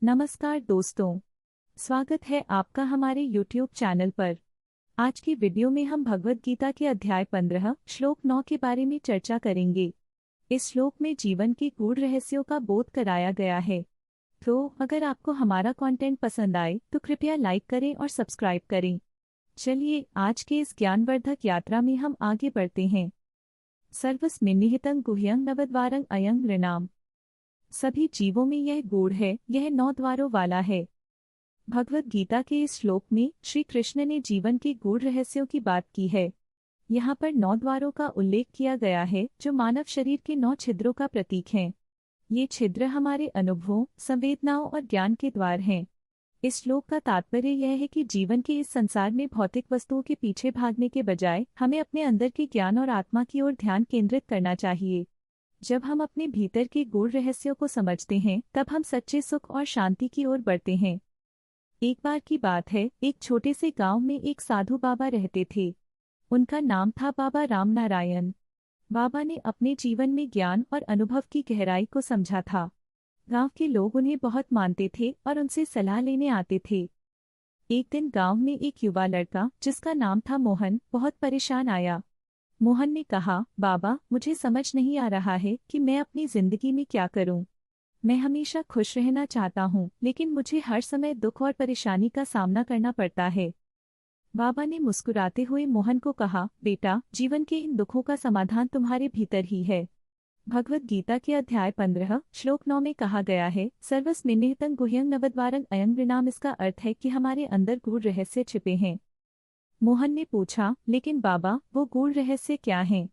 नमस्कार दोस्तों, स्वागत है आपका हमारे YouTube चैनल पर। आज की वीडियो में हम भगवद गीता के अध्याय 15 श्लोक 9 के बारे में चर्चा करेंगे। इस श्लोक में जीवन के गूढ़ रहस्यों का बोध कराया गया है। तो अगर आपको हमारा कंटेंट पसंद आए तो कृपया लाइक करें और सब्सक्राइब करें। चलिए आज के इस ज्ञानवर्धक यात्रा में हम आगे बढ़ते हैं। सर्वस्मिन्निहितं गुह्यं नवद्वारं अयं नृणाम्। सभी जीवों में यह गूढ़ है, यह 9 द्वारों वाला है। भगवद गीता के इस श्लोक में श्री कृष्ण ने जीवन के गूढ़ रहस्यों की बात की है। यहाँ पर 9 द्वारों का उल्लेख किया गया है जो मानव शरीर के 9 छिद्रों का प्रतीक हैं। ये छिद्र हमारे अनुभवों, संवेदनाओं और ज्ञान के द्वार हैं। इस श्लोक का तात्पर्य यह है कि जीवन के इस संसार में भौतिक वस्तुओं के पीछे भागने के बजाय हमें अपने अंदर के ज्ञान और आत्मा की ओर ध्यान केंद्रित करना चाहिए। जब हम अपने भीतर के गूढ़ रहस्यों को समझते हैं तब हम सच्चे सुख और शांति की ओर बढ़ते हैं। एक बार की बात है, एक छोटे से गांव में एक साधु बाबा रहते थे। उनका नाम था बाबा राम नारायण। बाबा ने अपने जीवन में ज्ञान और अनुभव की गहराई को समझा था। गांव के लोग उन्हें बहुत मानते थे और उनसे सलाह लेने आते थे। एक दिन गांव में एक युवा लड़का जिसका नाम था मोहन बहुत परेशान आया। मोहन ने कहा, बाबा, मुझे समझ नहीं आ रहा है कि मैं अपनी जिंदगी में क्या करूं। मैं हमेशा खुश रहना चाहता हूं, लेकिन मुझे हर समय दुख और परेशानी का सामना करना पड़ता है। बाबा ने मुस्कुराते हुए मोहन को कहा, बेटा, जीवन के इन दुखों का समाधान तुम्हारे भीतर ही है। भगवद गीता के अध्याय 15 श्लोक 9 में कहा गया है, सर्वस्मिन्निहितं गुह्यं नवद्वारं अयं नृणाम्। इसका अर्थ है कि हमारे अंदर गूढ़ रहस्य छिपे हैं। मोहन ने पूछा, लेकिन बाबा, वो गूढ़ रहस्य क्या हैं?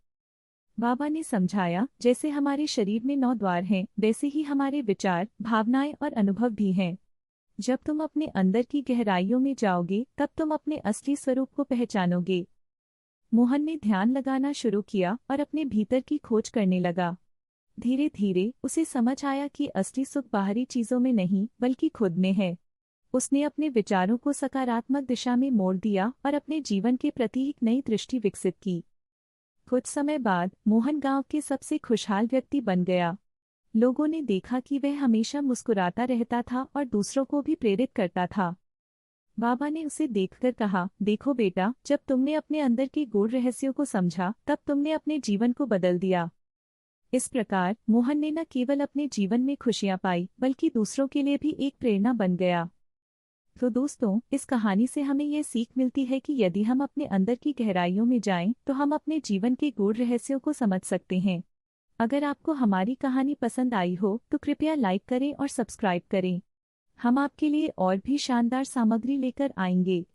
बाबा ने समझाया, जैसे हमारे शरीर में 9 द्वार हैं, वैसे ही हमारे विचार, भावनाएं और अनुभव भी हैं। जब तुम अपने अंदर की गहराइयों में जाओगे तब तुम अपने असली स्वरूप को पहचानोगे। मोहन ने ध्यान लगाना शुरू किया और अपने भीतर की खोज करने लगा। धीरे धीरे उसे समझ आया कि असली सुख बाहरी चीजों में नहीं बल्कि खुद में है। उसने अपने विचारों को सकारात्मक दिशा में मोड़ दिया और अपने जीवन के प्रति एक नई दृष्टि विकसित की। कुछ समय बाद मोहन गांव के सबसे खुशहाल व्यक्ति बन गया। लोगों ने देखा कि वह हमेशा मुस्कुराता रहता था और दूसरों को भी प्रेरित करता था। बाबा ने उसे देखकर कहा, देखो बेटा, जब तुमने अपने अंदर के गूढ़ रहस्यों को समझा तब तुमने अपने जीवन को बदल दिया। इस प्रकार मोहन ने न केवल अपने जीवन में खुशियां पाई बल्कि दूसरों के लिए भी एक प्रेरणा बन गया। तो दोस्तों, इस कहानी से हमें यह सीख मिलती है कि यदि हम अपने अंदर की गहराइयों में जाएं तो हम अपने जीवन के गूढ़ रहस्यों को समझ सकते हैं। अगर आपको हमारी कहानी पसंद आई हो तो कृपया लाइक करें और सब्सक्राइब करें। हम आपके लिए और भी शानदार सामग्री लेकर आएंगे।